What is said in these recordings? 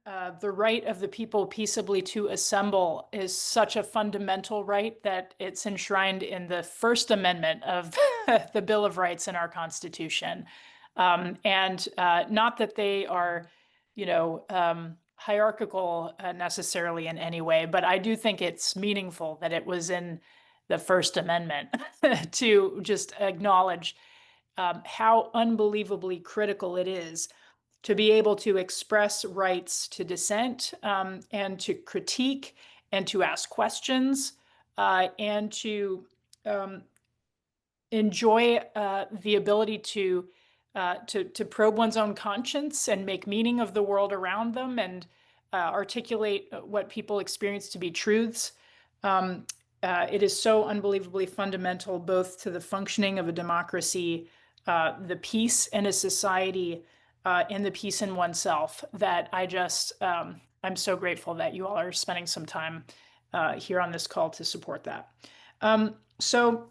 the right of the people peaceably to assemble is such a fundamental right that it's enshrined in the First Amendment of the Bill of Rights in our Constitution. And not that they are, hierarchical necessarily in any way, but I do think it's meaningful that it was in the First Amendment to just acknowledge how unbelievably critical it is to be able to express rights to dissent, and to critique and to ask questions, and to enjoy the ability to probe one's own conscience and make meaning of the world around them and articulate what people experience to be truths. It is so unbelievably fundamental both to the functioning of a democracy, the peace in a society, and the peace in oneself that I'm so grateful that you all are spending some time here on this call to support that. So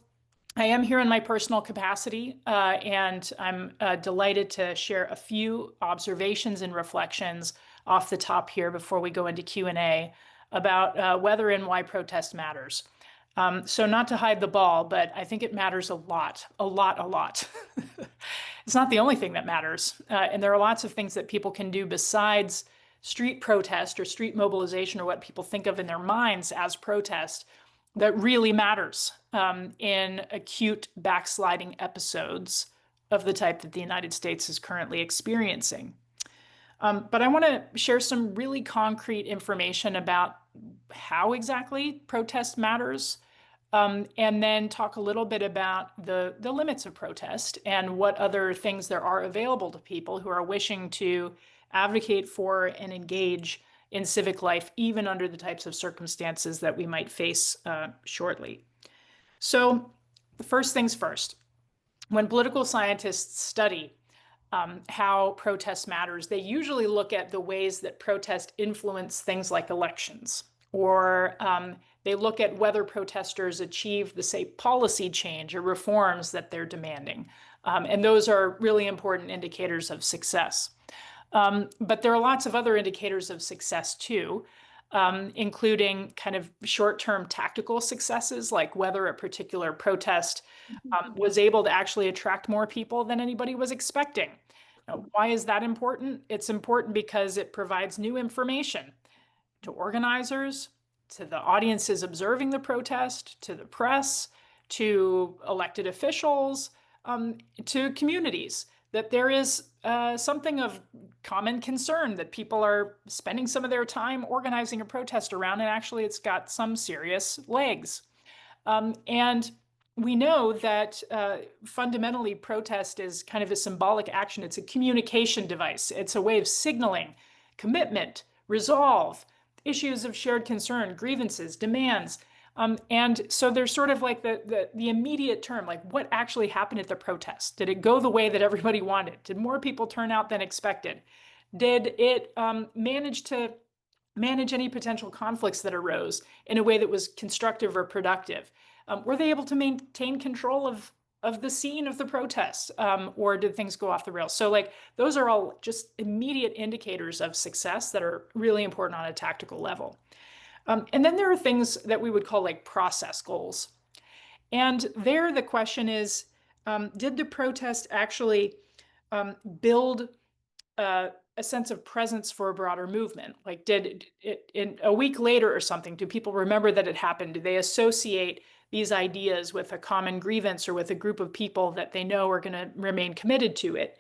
I am here in my personal capacity, and I'm delighted to share a few observations and reflections off the top here before we go into Q&A about whether and why protest matters. So not to hide the ball, but I think it matters a lot, a lot, a lot. It's not the only thing that matters. And there are lots of things that people can do besides street protest or street mobilization or what people think of in their minds as protest that really matters in acute backsliding episodes of the type that the United States is currently experiencing. But I want to share some really concrete information about how exactly protest matters, and then talk a little bit about the limits of protest and what other things there are available to people who are wishing to advocate for and engage in civic life, even under the types of circumstances that we might face shortly. So first things first, when political scientists study how protest matters, they usually look at the ways that protest influence things like elections, or they look at whether protesters achieve the, say, policy change or reforms that they're demanding. And those are really important indicators of success. But there are lots of other indicators of success too, including kind of short-term tactical successes, like whether a particular protest was able to actually attract more people than anybody was expecting. Now, why is that important? It's important because it provides new information to organizers, to the audiences observing the protest, to the press, to elected officials, to communities, that there is something of common concern that people are spending some of their time organizing a protest around, and actually it's got some serious legs. And we know that fundamentally protest is kind of a symbolic action. It's a communication device. It's a way of signaling commitment, resolve, issues of shared concern, grievances, demands. And so there's sort of like the immediate term, like what actually happened at the protest? Did it go the way that everybody wanted? Did more people turn out than expected? Did it manage to manage any potential conflicts that arose in a way that was constructive or productive? Were they able to maintain control of the scene of the protests, or did things go off the rails? So like those are all just immediate indicators of success that are really important on a tactical level. And then there are things that we would call like process goals. And there the question is, did the protest actually build a sense of presence for a broader movement? Like did it, in a week later or something, do people remember that it happened? Do they associate these ideas with a common grievance or with a group of people that they know are going to remain committed to it?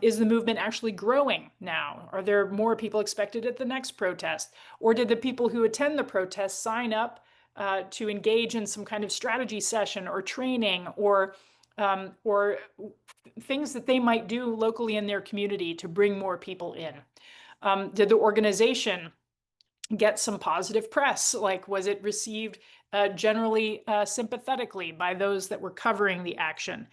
Is the movement actually growing now? Are there more people expected at the next protest? Or did the people who attend the protest sign up to engage in some kind of strategy session or training or things that they might do locally in their community to bring more people in? Did the organization get some positive press? Like, was it received generally sympathetically by those that were covering the action?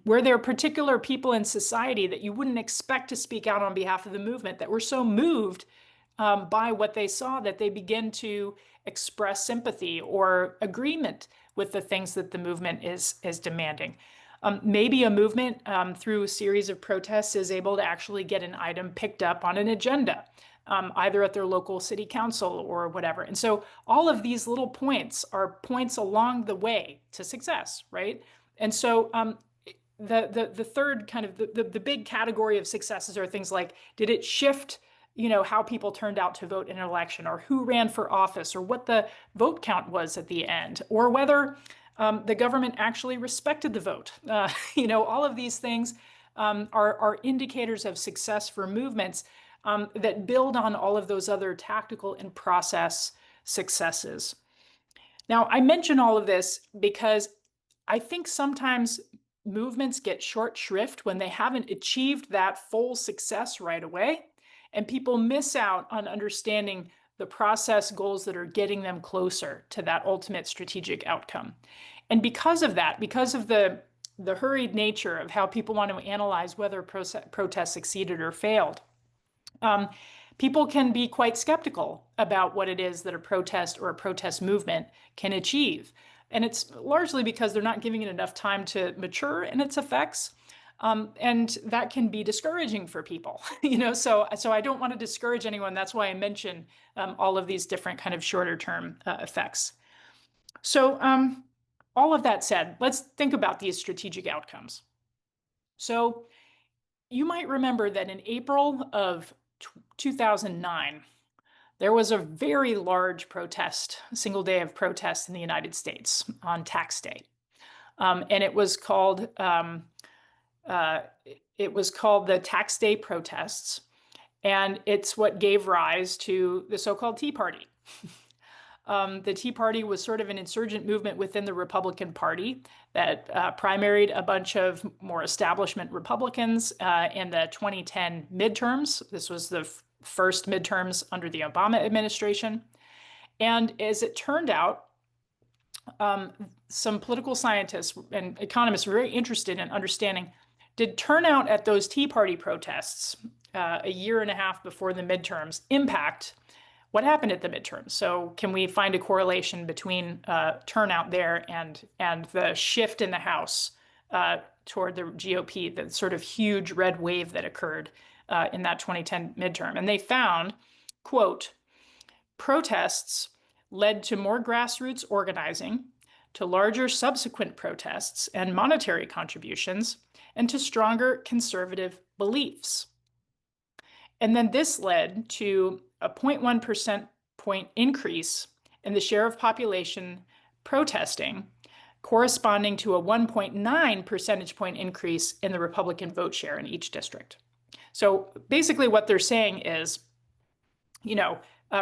Were there particular people in society that you wouldn't expect to speak out on behalf of the movement that were so moved by what they saw that they begin to express sympathy or agreement with the things that the movement is demanding? Maybe a movement through a series of protests is able to actually get an item picked up on an agenda. either at their local city council or whatever. And so all of these little points are points along the way to success, right? And so the third kind of the big category of successes are things like, did it shift, how people turned out to vote in an election, or who ran for office, or what the vote count was at the end, or whether the government actually respected the vote. All of these things are indicators of success for movements that build on all of those other tactical and process successes. Now, I mention all of this because I think sometimes movements get short shrift when they haven't achieved that full success right away, and people miss out on understanding the process goals that are getting them closer to that ultimate strategic outcome. And because of that, because of the hurried nature of how people want to analyze whether protests succeeded or failed, people can be quite skeptical about what it is that a protest or a protest movement can achieve. And it's largely because they're not giving it enough time to mature in its effects. And that can be discouraging for people, so I don't want to discourage anyone. That's why I mention all of these different kind of shorter term effects. So all of that said, let's think about these strategic outcomes. So you might remember that in April of 2009, there was a very large protest, a single day of protest in the United States on tax day. And it was called the Tax Day protests. And it's what gave rise to the so-called Tea Party. The Tea Party was sort of an insurgent movement within the Republican Party that primaried a bunch of more establishment Republicans in the 2010 midterms. This was the first midterms under the Obama administration. And as it turned out, some political scientists and economists were very interested in understanding, did turnout at those Tea Party protests a year and a half before the midterms impact what happened at the midterms? So can we find a correlation between turnout there and the shift in the House toward the GOP, the sort of huge red wave that occurred in that 2010 midterm? And they found, quote, protests led to more grassroots organizing, to larger subsequent protests and monetary contributions, and to stronger conservative beliefs. And then this led to a 0.1 percentage point increase in the share of population protesting, corresponding to a 1.9 percentage point increase in the Republican vote share in each district. So basically what they're saying is,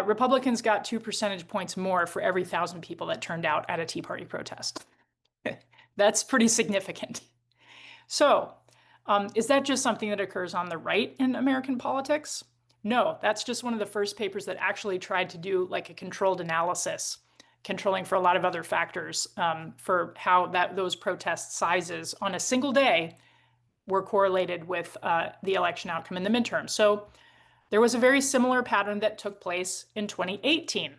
Republicans got 2 percentage points more for every 1,000 people that turned out at a Tea Party protest. That's pretty significant. So is that just something that occurs on the right in American politics? No, that's just one of the first papers that actually tried to do like a controlled analysis, controlling for a lot of other factors for how those protest sizes on a single day were correlated with the election outcome in the midterm. So there was a very similar pattern that took place in 2018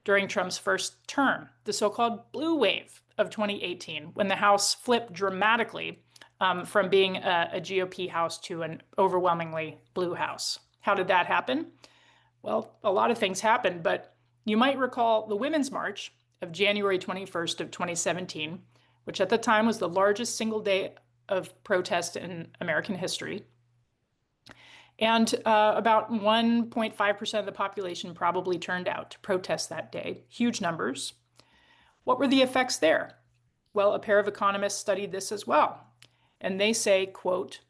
during Trump's first term, the so-called blue wave of 2018, when the House flipped dramatically from being a GOP House to an overwhelmingly blue House. How did that happen? Well, a lot of things happened, but you might recall the Women's March of January 21st of 2017, which at the time was the largest single day of protest in American history. And about 1.5% of the population probably turned out to protest that day, huge numbers. What were the effects there? Well, a pair of economists studied this as well. And they say, quote,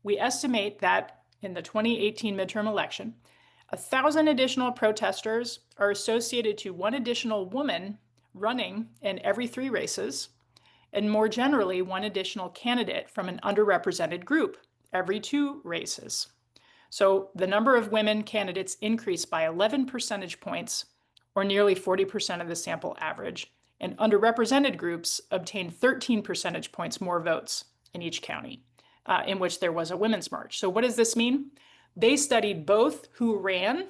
we estimate that in the 2018 midterm election, 1,000 additional protesters are associated to one additional woman running in every 3 races, and more generally, one additional candidate from an underrepresented group every 2 races. So the number of women candidates increased by 11 percentage points, or nearly 40% of the sample average, and underrepresented groups obtained 13 percentage points more votes in each county in which there was a women's march. So what does this mean? They studied both who ran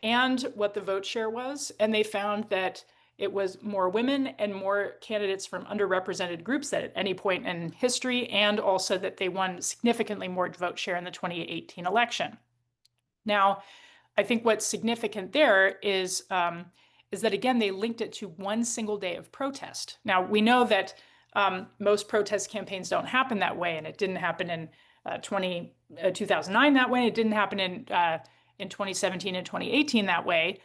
and what the vote share was, and they found that it was more women and more candidates from underrepresented groups at any point in history, and also that they won significantly more vote share in the 2018 election. Now, I think what's significant there is that, again, they linked it to one single day of protest. Now, we know that most protest campaigns don't happen that way, and it didn't happen in 2009 that way. It didn't happen in 2017 and 2018 that way.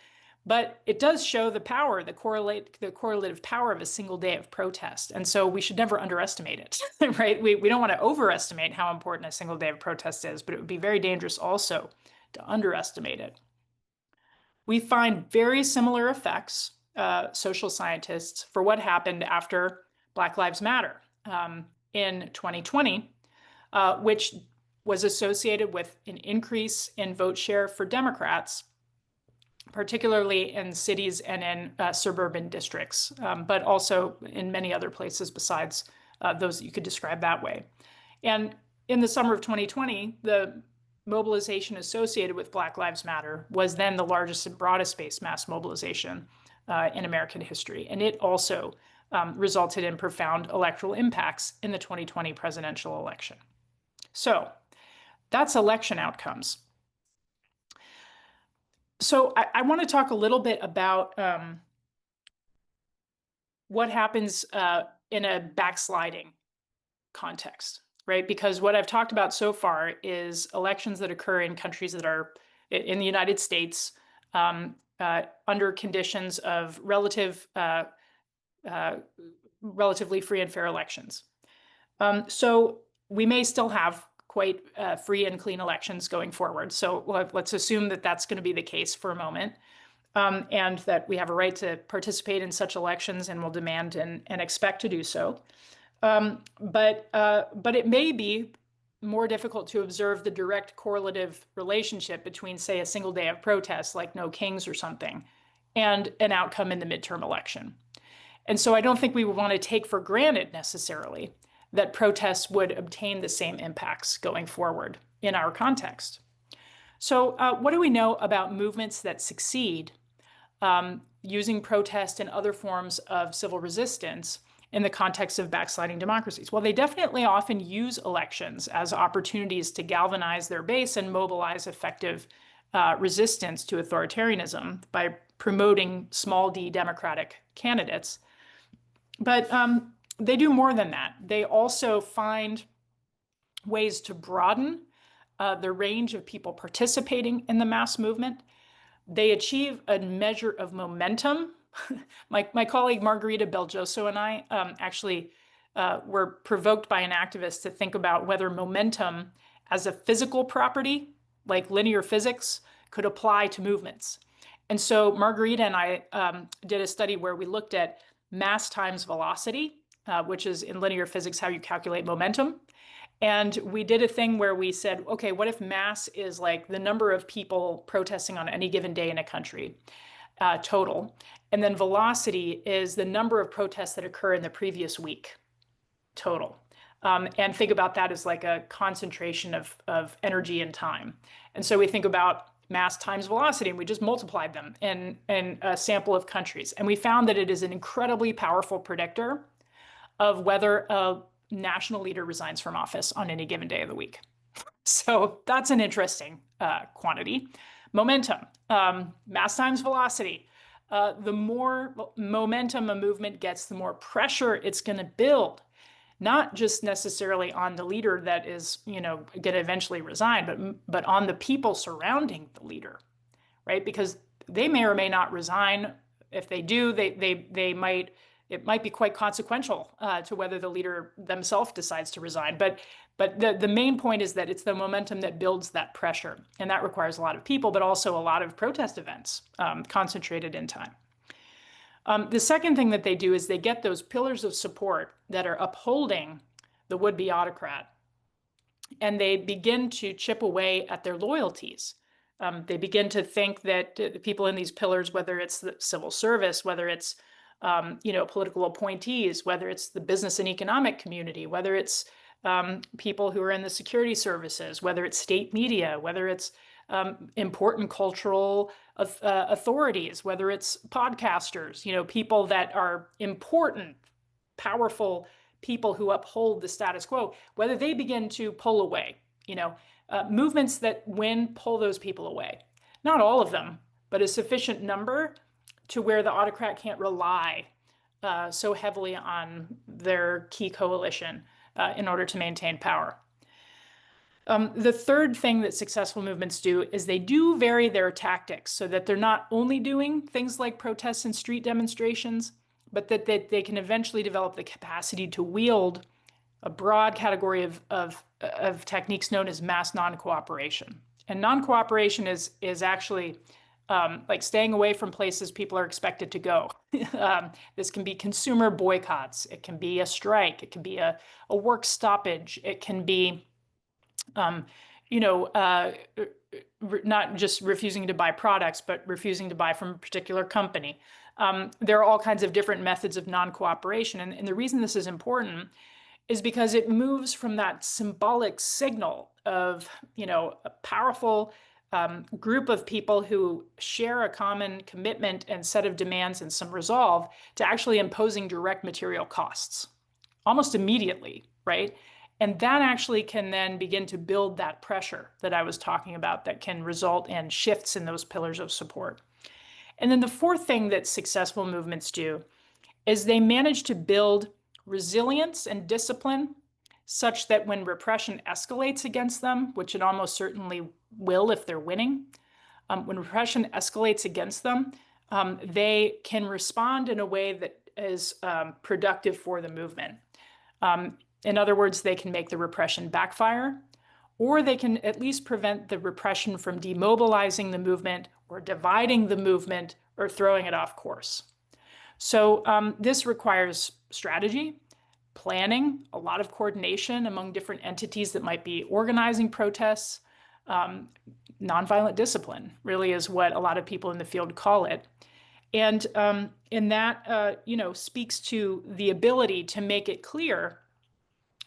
But it does show the power, the correlative power of a single day of protest. And so we should never underestimate it, right? We don't want to overestimate how important a single day of protest is, but it would be very dangerous also to underestimate it. We find very similar effects, social scientists, for what happened after Black Lives Matter in 2020, which was associated with an increase in vote share for Democrats, particularly in cities and in suburban districts, but also in many other places besides those that you could describe that way. And in the summer of 2020, the mobilization associated with Black Lives Matter was then the largest and broadest based mass mobilization in American history. And it also resulted in profound electoral impacts in the 2020 presidential election. So that's election outcomes. So I want to talk a little bit about what happens in a backsliding context, right? Because what I've talked about so far is elections that occur in countries that are in the United States under conditions of relatively free and fair elections. So we may still have quite free and clean elections going forward. So let's assume that that's going to be the case for a moment, and that we have a right to participate in such elections and will demand and expect to do so. But it may be more difficult to observe the direct correlative relationship between, say, a single day of protest, like No Kings or something, and an outcome in the midterm election. And so I don't think we would want to take for granted necessarily that protests would obtain the same impacts going forward in our context. So what do we know about movements that succeed using protest and other forms of civil resistance in the context of backsliding democracies? Well, they definitely often use elections as opportunities to galvanize their base and mobilize effective resistance to authoritarianism by promoting small d democratic candidates. But they do more than that. They also find ways to broaden the range of people participating in the mass movement. They achieve a measure of momentum. My colleague Margarita Belgioso and I actually were provoked by an activist to think about whether momentum as a physical property, like linear physics, could apply to movements. And so Margarita and I did a study where we looked at mass times velocity, which is in linear physics how you calculate momentum. And we did a thing where we said, okay, what if mass is like the number of people protesting on any given day in a country, total, and then velocity is the number of protests that occur in the previous week, total. And think about that as like a concentration of energy and time. And so we think about mass times velocity, and we just multiplied them in a sample of countries. And we found that it is an incredibly powerful predictor of whether a national leader resigns from office on any given day of the week. So that's an interesting quantity. Momentum, mass times velocity. The more momentum a movement gets, the more pressure it's going to build, not just necessarily on the leader that is, going to eventually resign, but on the people surrounding the leader, right? Because they may or may not resign. If they do, it might be quite consequential to whether the leader themselves decides to resign. But the main point is that it's the momentum that builds that pressure, and that requires a lot of people, but also a lot of protest events concentrated in time. The second thing that they do is they get those pillars of support that are upholding the would-be autocrat, and they begin to chip away at their loyalties. They begin to think that the people in these pillars, whether it's the civil service, whether it's political appointees, whether it's the business and economic community, whether it's people who are in the security services, whether it's state media, whether it's important cultural authorities, whether it's podcasters, people that are important, powerful people who uphold the status quo, whether they begin to pull away, movements that win pull those people away. not all of them, but a sufficient number to where the autocrat can't rely so heavily on their key coalition in order to maintain power. The third thing that successful movements do is they do vary their tactics so that they're not only doing things like protests and street demonstrations, but that they can eventually develop the capacity to wield a broad category of techniques known as mass non-cooperation. And non-cooperation is actually like staying away from places people are expected to go. This can be consumer boycotts. It can be a strike. It can be a work stoppage. It can be not just refusing to buy products, but refusing to buy from a particular company. There are all kinds of different methods of non-cooperation. And the reason this is important is because it moves from that symbolic signal of, a powerful group of people who share a common commitment and set of demands and some resolve to actually imposing direct material costs almost immediately, right? And that actually can then begin to build that pressure that I was talking about that can result in shifts in those pillars of support. And then the fourth thing that successful movements do is they manage to build resilience and discipline such that when repression escalates against them, which it almost certainly will if they're winning, when repression escalates against them, they can respond in a way that is productive for the movement. In other words, they can make the repression backfire, or they can at least prevent the repression from demobilizing the movement or dividing the movement or throwing it off course. So this requires strategy, planning, a lot of coordination among different entities that might be organizing protests. Nonviolent discipline really is what a lot of people in the field call it. And that speaks to the ability to make it clear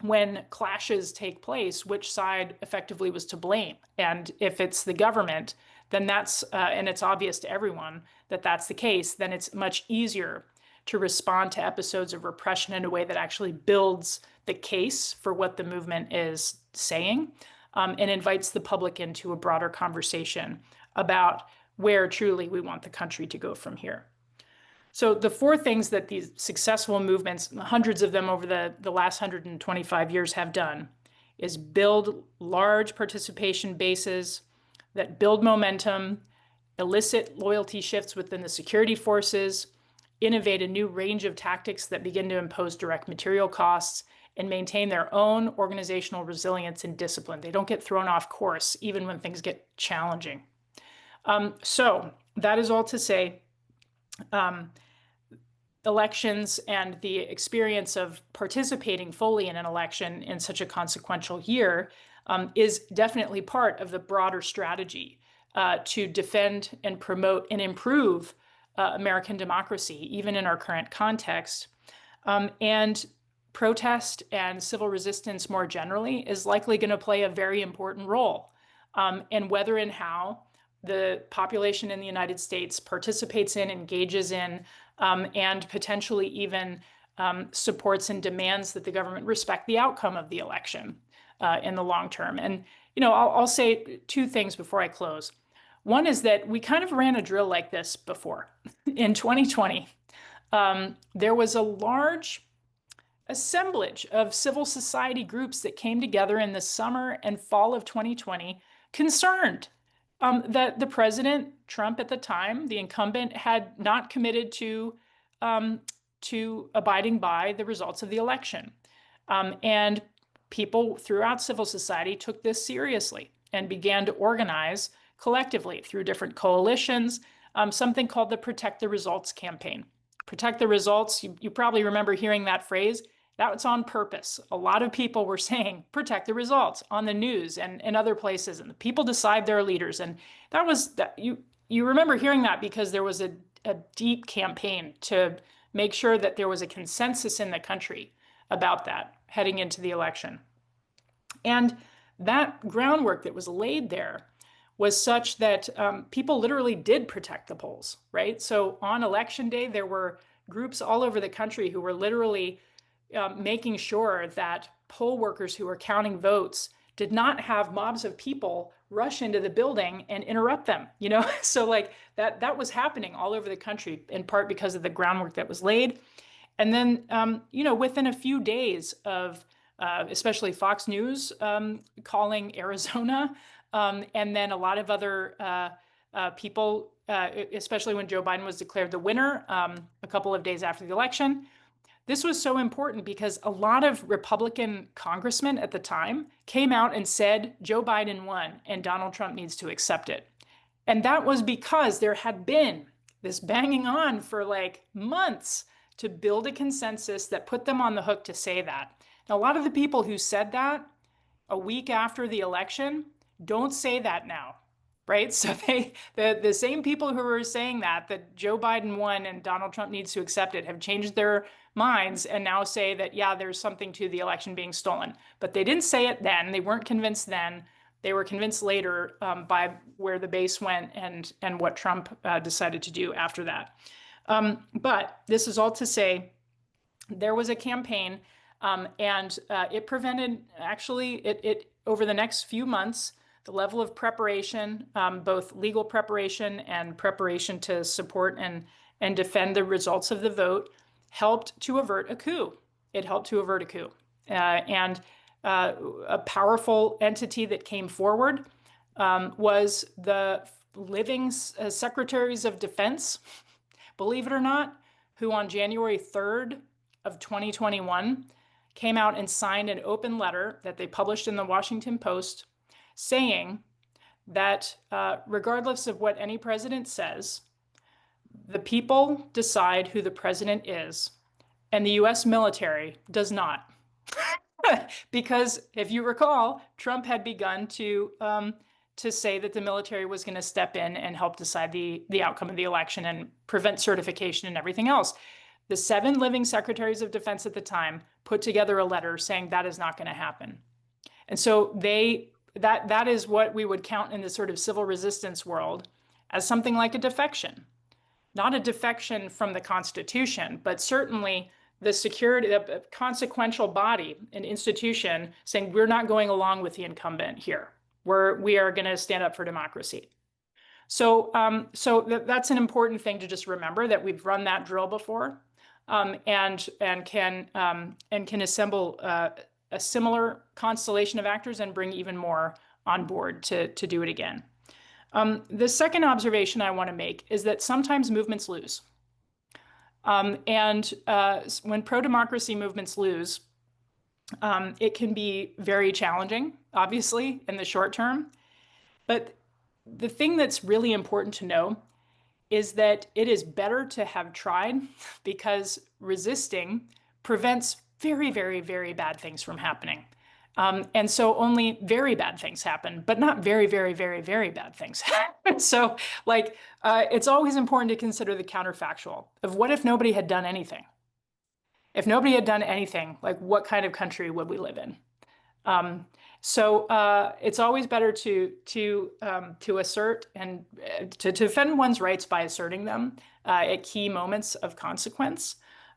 when clashes take place, which side effectively was to blame. And if it's the government, then that's, and it's obvious to everyone that that's the case, then it's much easier to respond to episodes of repression in a way that actually builds the case for what the movement is saying, and invites the public into a broader conversation about where truly we want the country to go from here. So the four things that these successful movements, hundreds of them over the last 125 years have done, is build large participation bases that build momentum, elicit loyalty shifts within the security forces, innovate a new range of tactics that begin to impose direct material costs, and maintain their own organizational resilience and discipline. They don't get thrown off course even when things get challenging. So that is all to say, elections and the experience of participating fully in an election in such a consequential year is definitely part of the broader strategy to defend and promote and improve American democracy, even in our current context. And protest and civil resistance more generally is likely going to play a very important role in whether and how the population in the United States participates in, engages in, and potentially even supports and demands that the government respect the outcome of the election in the long term. And, I'll say two things before I close. One is that we kind of ran a drill like this before. In 2020, there was a large assemblage of civil society groups that came together in the summer and fall of 2020 concerned that the president, Trump at the time, the incumbent, had not committed to abiding by the results of the election. And people throughout civil society took this seriously and began to organize collectively through different coalitions, something called the Protect the Results campaign. Protect the results, you probably remember hearing that phrase. That was on purpose. A lot of people were saying, protect the results on the news and other places, and the people decide their leaders. And that was, you remember hearing that because there was a deep campaign to make sure that there was a consensus in the country about that heading into the election. And that groundwork that was laid there was such that people literally did protect the polls, right? So on election day, there were groups all over the country who were literally making sure that poll workers who were counting votes did not have mobs of people rush into the building and interrupt them, you know? So like that was happening all over the country, in part because of the groundwork that was laid. And then, you know, within a few days of especially Fox News calling Arizona, and then a lot of other people, especially when Joe Biden was declared the winner a couple of days after the election. This was so important because a lot of Republican congressmen at the time came out and said Joe Biden won and Donald Trump needs to accept it. And that was because there had been this banging on for like months to build a consensus that put them on the hook to say that. Now, a lot of the people who said that a week after the election don't say that now, right? So the same people who were saying that Joe Biden won and Donald Trump needs to accept it have changed their minds and now say that, yeah, there's something to the election being stolen. But they didn't say it then. They weren't convinced then. They were convinced later by where the base went and what Trump decided to do after that. But this is all to say, there was a campaign, and it prevented, actually, it over the next few months, the level of preparation, both legal preparation and preparation to support and defend the results of the vote, helped to avert a coup. It helped to avert a coup. And a powerful entity that came forward was the living secretaries of defense, believe it or not, who on January 3rd of 2021 came out and signed an open letter that they published in the Washington Post saying that regardless of what any president says, the people decide who the president is, and the US military does not. Because if you recall, Trump had begun to say that the military was going to step in and help decide the outcome of the election and prevent certification and everything else. The 7 living secretaries of defense at the time put together a letter saying that is not going to happen. And so that is what we would count in the sort of civil resistance world as something like a defection. Not a defection from the Constitution, but certainly the security, the consequential body, an institution saying we're not going along with the incumbent here. We are going to stand up for democracy. So that's an important thing to just remember, that we've run that drill before, and can assemble a similar constellation of actors and bring even more on board to do it again. The second observation I want to make is that sometimes movements lose. When pro-democracy movements lose, it can be very challenging, obviously, in the short term. But the thing that's really important to know is that it is better to have tried, because resisting prevents very, very, very bad things from happening. And so only very bad things happen, but not very, very, very, very bad things. So like, it's always important to consider the counterfactual of what if nobody had done anything? If nobody had done anything, like what kind of country would we live in? It's always better to assert and to defend one's rights by asserting them at key moments of consequence.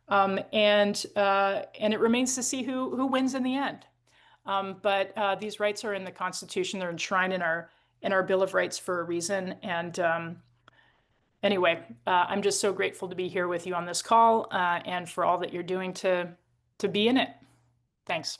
And it remains to see who wins in the end. But these rights are in the Constitution. They're enshrined in our Bill of Rights for a reason. And anyway, I'm just so grateful to be here with you on this call, and for all that you're doing to be in it. Thanks.